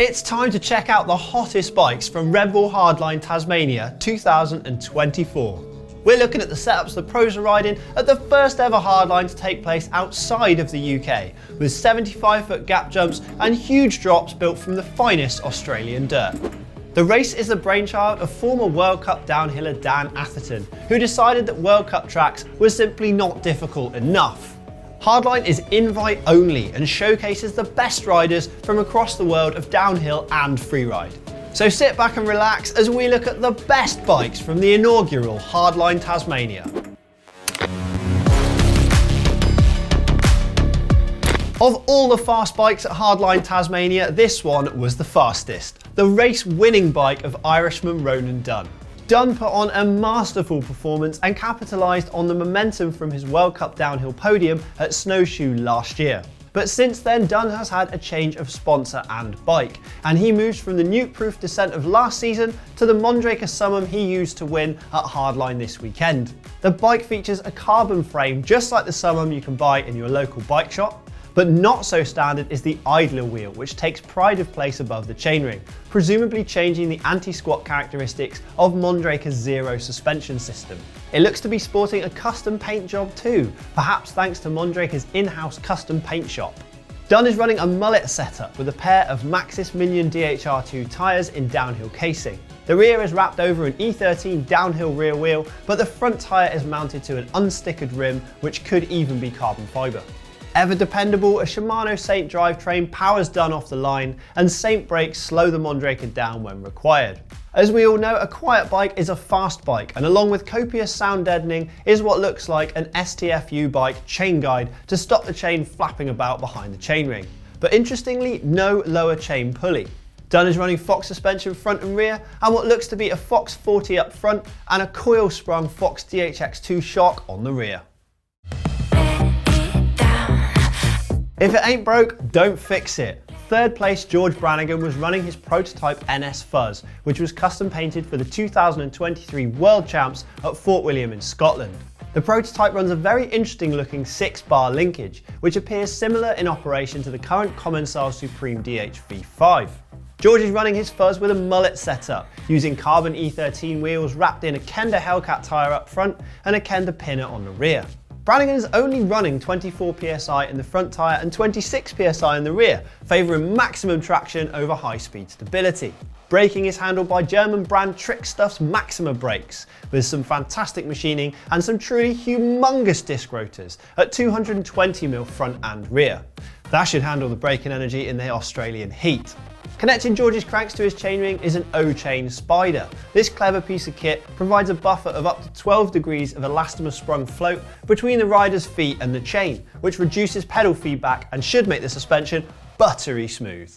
It's time to check out the hottest bikes from Bull Hardline Tasmania 2024. We're looking at the setups the pros are riding at the first ever hardline to take place outside of the UK, with 75-foot gap jumps and huge drops built from the finest Australian dirt. The race is the brainchild of former World Cup downhiller Dan Atherton, who decided that World Cup tracks were simply not difficult enough. Hardline is invite only and showcases the best riders from across the world of downhill and freeride. So sit back and relax as we look at the best bikes from the inaugural Hardline Tasmania. Of all the fast bikes at Hardline Tasmania, this one was the fastest. The race-winning bike of Irishman Ronan Dunn. Dunn put on a masterful performance and capitalised on the momentum from his World Cup downhill podium at Snowshoe last year. But since then, Dunn has had a change of sponsor and bike, and he moves from the nuke-proof Descent of last season to the Mondraker Summum he used to win at Hardline this weekend. The bike features a carbon frame just like the Summum you can buy in your local bike shop. But not so standard is the idler wheel, which takes pride of place above the chainring, presumably changing the anti-squat characteristics of Mondraker's Zero suspension system. It looks to be sporting a custom paint job too, perhaps thanks to Mondraker's in-house custom paint shop. Dunn is running a mullet setup with a pair of Maxxis Minion DHR2 tyres in downhill casing. The rear is wrapped over an E13 downhill rear wheel, but the front tyre is mounted to an unstickered rim, which could even be carbon fibre. Ever dependable, a Shimano Saint drivetrain powers Dunn off the line, and Saint brakes slow the Mondraker down when required. As we all know, a quiet bike is a fast bike, and along with copious sound deadening is what looks like an STFU bike chain guide to stop the chain flapping about behind the chainring. But interestingly, no lower chain pulley. Dunn is running Fox suspension front and rear, and what looks to be a Fox 40 up front and a coil-sprung Fox DHX2 shock on the rear. If it ain't broke, don't fix it. Third place George Brannigan was running his prototype NS Fuzz, which was custom painted for the 2023 World Champs at Fort William in Scotland. The prototype runs a very interesting looking 6-bar linkage, which appears similar in operation to the current Commencal Supreme DH-V5. George is running his Fuzz with a mullet setup, using carbon E13 wheels wrapped in a Kenda Hellcat tyre up front and a Kenda Pinner on the rear. Brannigan is only running 24 psi in the front tyre and 26 psi in the rear, favouring maximum traction over high-speed stability. Braking is handled by German brand Trickstuff's Maxima brakes, with some fantastic machining and some truly humongous disc rotors at 220mm front and rear. That should handle the braking energy in the Australian heat. Connecting George's cranks to his chainring is an O-chain Spider. This clever piece of kit provides a buffer of up to 12 degrees of elastomer sprung float between the rider's feet and the chain, which reduces pedal feedback and should make the suspension buttery smooth.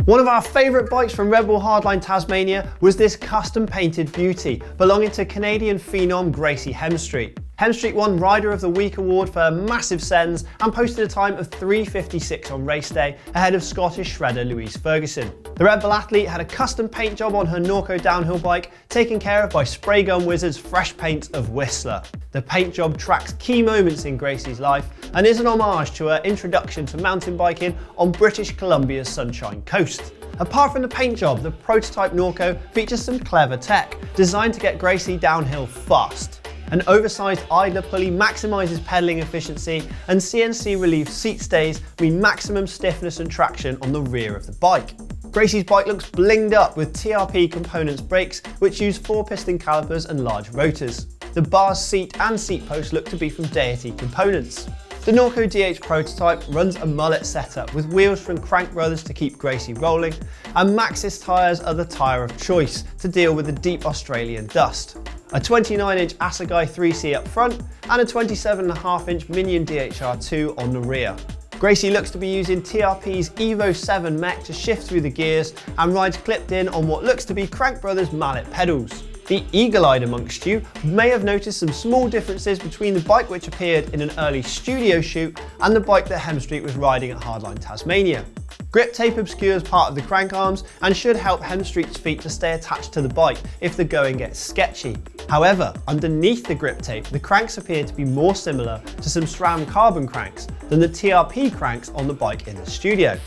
One of our favourite bikes from Bull Hardline Tasmania was this custom painted beauty belonging to Canadian phenom Gracie Hemstreet. Hemstreet won Rider of the Week award for her massive sends and posted a time of 3:56 on race day ahead of Scottish shredder Louise Ferguson. The Red Bull athlete had a custom paint job on her Norco downhill bike, taken care of by Spray Gun Wizard's fresh paint of Whistler. The paint job tracks key moments in Gracie's life and is an homage to her introduction to mountain biking on British Columbia's Sunshine Coast. Apart from the paint job, the prototype Norco features some clever tech, designed to get Gracie downhill fast. An oversized idler pulley maximises pedalling efficiency, and CNC relieved seat stays mean maximum stiffness and traction on the rear of the bike. Gracie's bike looks blinged up with TRP components brakes, which use 4-piston calipers and large rotors. The bars, seat and seat post look to be from Deity components. The Norco DH prototype runs a mullet setup with wheels from Crank Brothers to keep Gracie rolling, and Maxxis tyres are the tyre of choice to deal with the deep Australian dust. A 29-inch Assegai 3C up front and a 27.5-inch Minion DHR2 on the rear. Gracie looks to be using TRP's Evo 7 mech to shift through the gears and rides clipped in on what looks to be Crank Brothers mallet pedals. The eagle-eyed amongst you may have noticed some small differences between the bike which appeared in an early studio shoot and the bike that Hemstreet was riding at Hardline Tasmania. Grip tape obscures part of the crank arms and should help Hemstreet's feet to stay attached to the bike if the going gets sketchy. However, underneath the grip tape, the cranks appear to be more similar to some SRAM carbon cranks than the TRP cranks on the bike in the studio.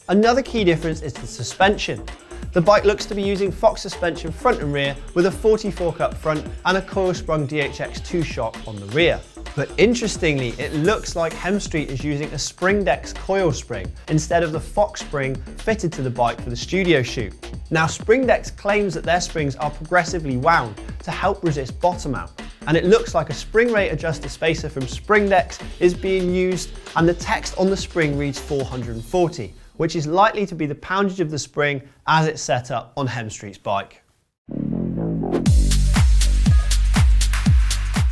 Another key difference is the suspension. The bike looks to be using Fox suspension front and rear with a 40 fork up front and a coil-sprung DHX2 shock on the rear. But interestingly, it looks like Hemstreet is using a Springdex coil spring instead of the Fox spring fitted to the bike for the studio shoot. Now, Springdex claims that their springs are progressively wound to help resist bottom out. And it looks like a spring rate adjuster spacer from Springdex is being used, and the text on the spring reads 440, which is likely to be the poundage of the spring as it's set up on Hemstreet's bike.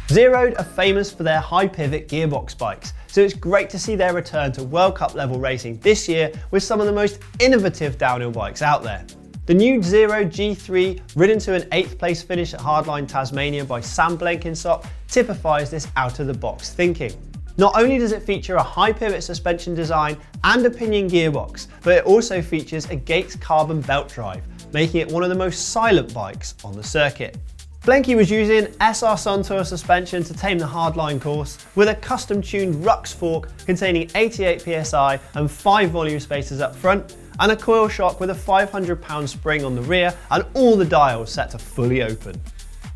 Zerode are famous for their high pivot gearbox bikes, so it's great to see their return to World Cup level racing this year with some of the most innovative downhill bikes out there. The new Zerode G3, ridden to an 8th place finish at Hardline Tasmania by Sam Blenkinsop, typifies this out-of-the-box thinking. Not only does it feature a high pivot suspension design and a pinion gearbox, but it also features a Gates carbon belt drive, making it one of the most silent bikes on the circuit. Blenky was using SR Suntour suspension to tame the hardline course with a custom-tuned Rux fork containing 88 psi and 5 volume spacers up front, and a coil shock with a 500-pound spring on the rear and all the dials set to fully open.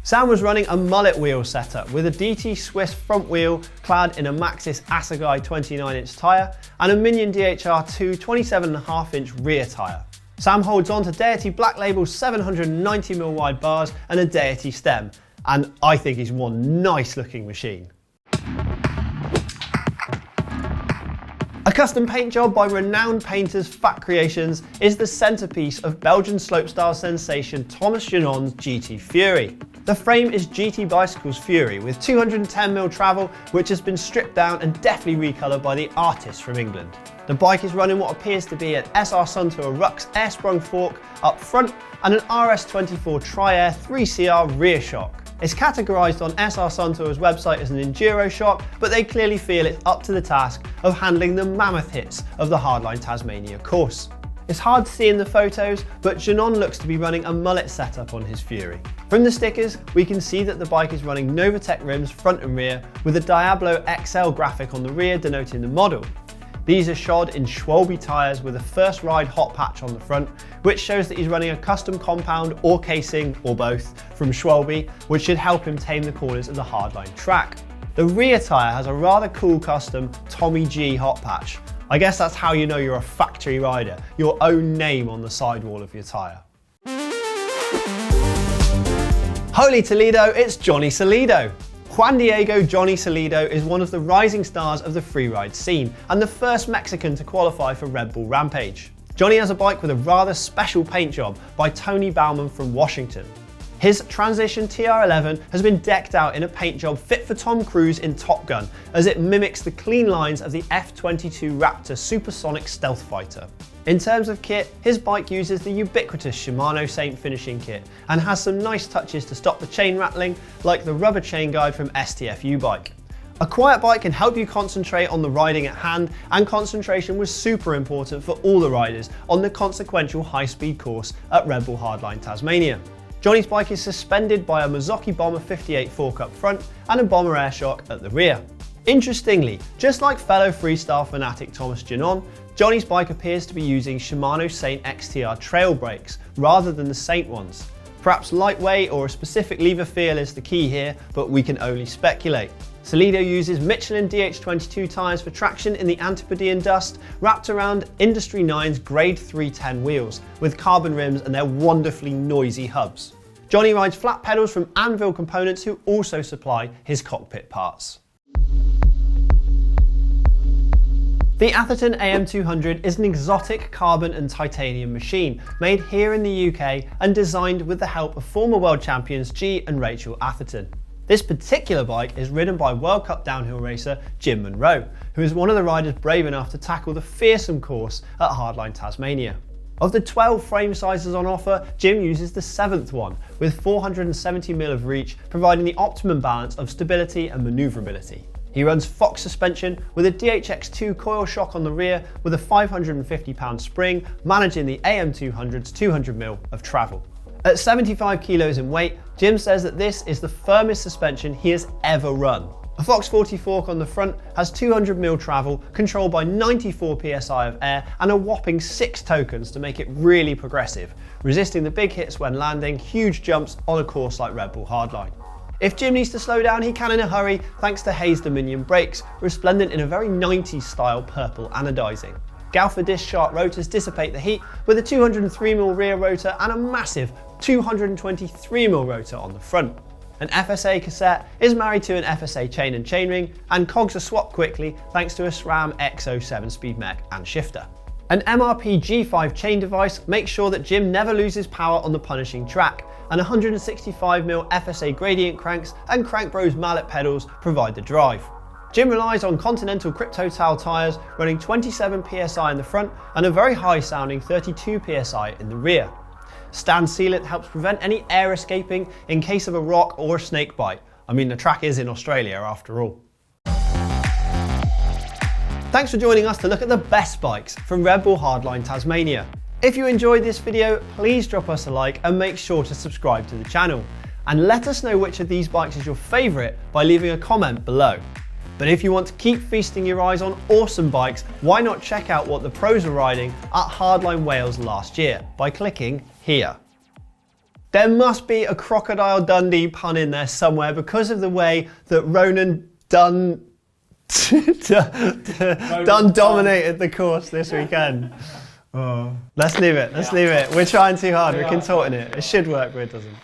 Sam was running a mullet wheel setup with a DT Swiss front wheel clad in a Maxxis Assegai 29-inch tyre and a Minion DHR2 27.5-inch rear tyre. Sam holds on to Deity Black Label's 790mm wide bars and a Deity stem, and I think he's one nice looking machine. A custom paint job by renowned painters Fat Creations is the centrepiece of Belgian slopestyle sensation Thomas Janon's GT Fury. The frame is GT Bicycle's Fury with 210mm travel, which has been stripped down and deftly recoloured by the artist from England. The bike is running what appears to be an SR Suntour Rux air-sprung fork up front and an RS24 Tri-Air 3CR rear shock. It's categorised on SR Suntour's website as an enduro shock, but they clearly feel it's up to the task of handling the mammoth hits of the Hardline Tasmania course. It's hard to see in the photos, but Janon looks to be running a mullet setup on his Fury. From the stickers, we can see that the bike is running Novatec rims front and rear with a Diablo XL graphic on the rear denoting the model. These are shod in Schwalbe tyres with a first ride hot patch on the front, which shows that he's running a custom compound or casing, or both, from Schwalbe, which should help him tame the corners of the hardline track. The rear tyre has a rather cool custom Tommy G hot patch. I guess that's how you know you're a factory rider, your own name on the sidewall of your tyre. Holy Toledo, it's Johnny Solido. Juan Diego Johnny Solido is one of the rising stars of the freeride scene and the first Mexican to qualify for Red Bull Rampage. Johnny has a bike with a rather special paint job by Tony Bauman from Washington. His Transition TR11 has been decked out in a paint job fit for Tom Cruise in Top Gun, as it mimics the clean lines of the F-22 Raptor supersonic stealth fighter. In terms of kit, his bike uses the ubiquitous Shimano Saint finishing kit and has some nice touches to stop the chain rattling, like the rubber chain guide from STF Bike. A quiet bike can help you concentrate on the riding at hand, and concentration was super important for all the riders on the consequential high-speed course at Red Bull Hardline Tasmania. Johnny's bike is suspended by a Mazzocchi Bomber 58 fork up front and a Bomber air shock at the rear. Interestingly, just like fellow freestyle fanatic Thomas Janon, Johnny's bike appears to be using Shimano Saint XTR trail brakes rather than the Saint ones. Perhaps lightweight or a specific lever feel is the key here, but we can only speculate. Solido uses Michelin DH22 tyres for traction in the Antipodean dust, wrapped around Industry 9's Grade 310 wheels, with carbon rims and their wonderfully noisy hubs. Johnny rides flat pedals from Anvil Components, who also supply his cockpit parts. The Atherton AM200 is an exotic carbon and titanium machine made here in the UK and designed with the help of former world champions G and Rachel Atherton. This particular bike is ridden by World Cup downhill racer Jim Monroe, who is one of the riders brave enough to tackle the fearsome course at Hardline Tasmania. Of the 12 frame sizes on offer, Jim uses the 7th one, with 470mm of reach, providing the optimum balance of stability and manoeuvrability. He runs Fox suspension with a DHX2 coil shock on the rear with a 550-pound spring, managing the AM200's 200mm of travel. At 75 kilos in weight, Jim says that this is the firmest suspension he has ever run. A Fox 40 fork on the front has 200mm travel, controlled by 94 psi of air and a whopping 6 tokens to make it really progressive, resisting the big hits when landing huge jumps on a course like Red Bull Hardline. If Jim needs to slow down, he can in a hurry thanks to Hayes Dominion brakes, resplendent in a very 90s style purple anodizing. Galfa disc shark rotors dissipate the heat with a 203mm rear rotor and a massive 223mm rotor on the front. An FSA cassette is married to an FSA chain and chainring, and cogs are swapped quickly thanks to a SRAM XO 7-speed mech and shifter. An MRP G5 chain device makes sure that Jim never loses power on the punishing track, and 165mm FSA gradient cranks and Crank Bros mallet pedals provide the drive. Jim relies on Continental Crypto-Tal tyres running 27 psi in the front and a very high sounding 32 psi in the rear. Stand sealant helps prevent any air escaping in case of a rock or a snake bite. I mean, the track is in Australia after all. Thanks for joining us to look at the best bikes from Red Bull Hardline Tasmania. If you enjoyed this video, please drop us a like and make sure to subscribe to the channel. And let us know which of these bikes is your favourite by leaving a comment below. But if you want to keep feasting your eyes on awesome bikes, why not check out what the pros are riding at Hardline Wales last year by clicking here. There must be a Crocodile Dundee pun in there somewhere because of the way that Ronan Dunn dominated the course this weekend. Oh. Let's leave it, let's leave it. We're trying too hard, we're contorting it. It should work, but it doesn't.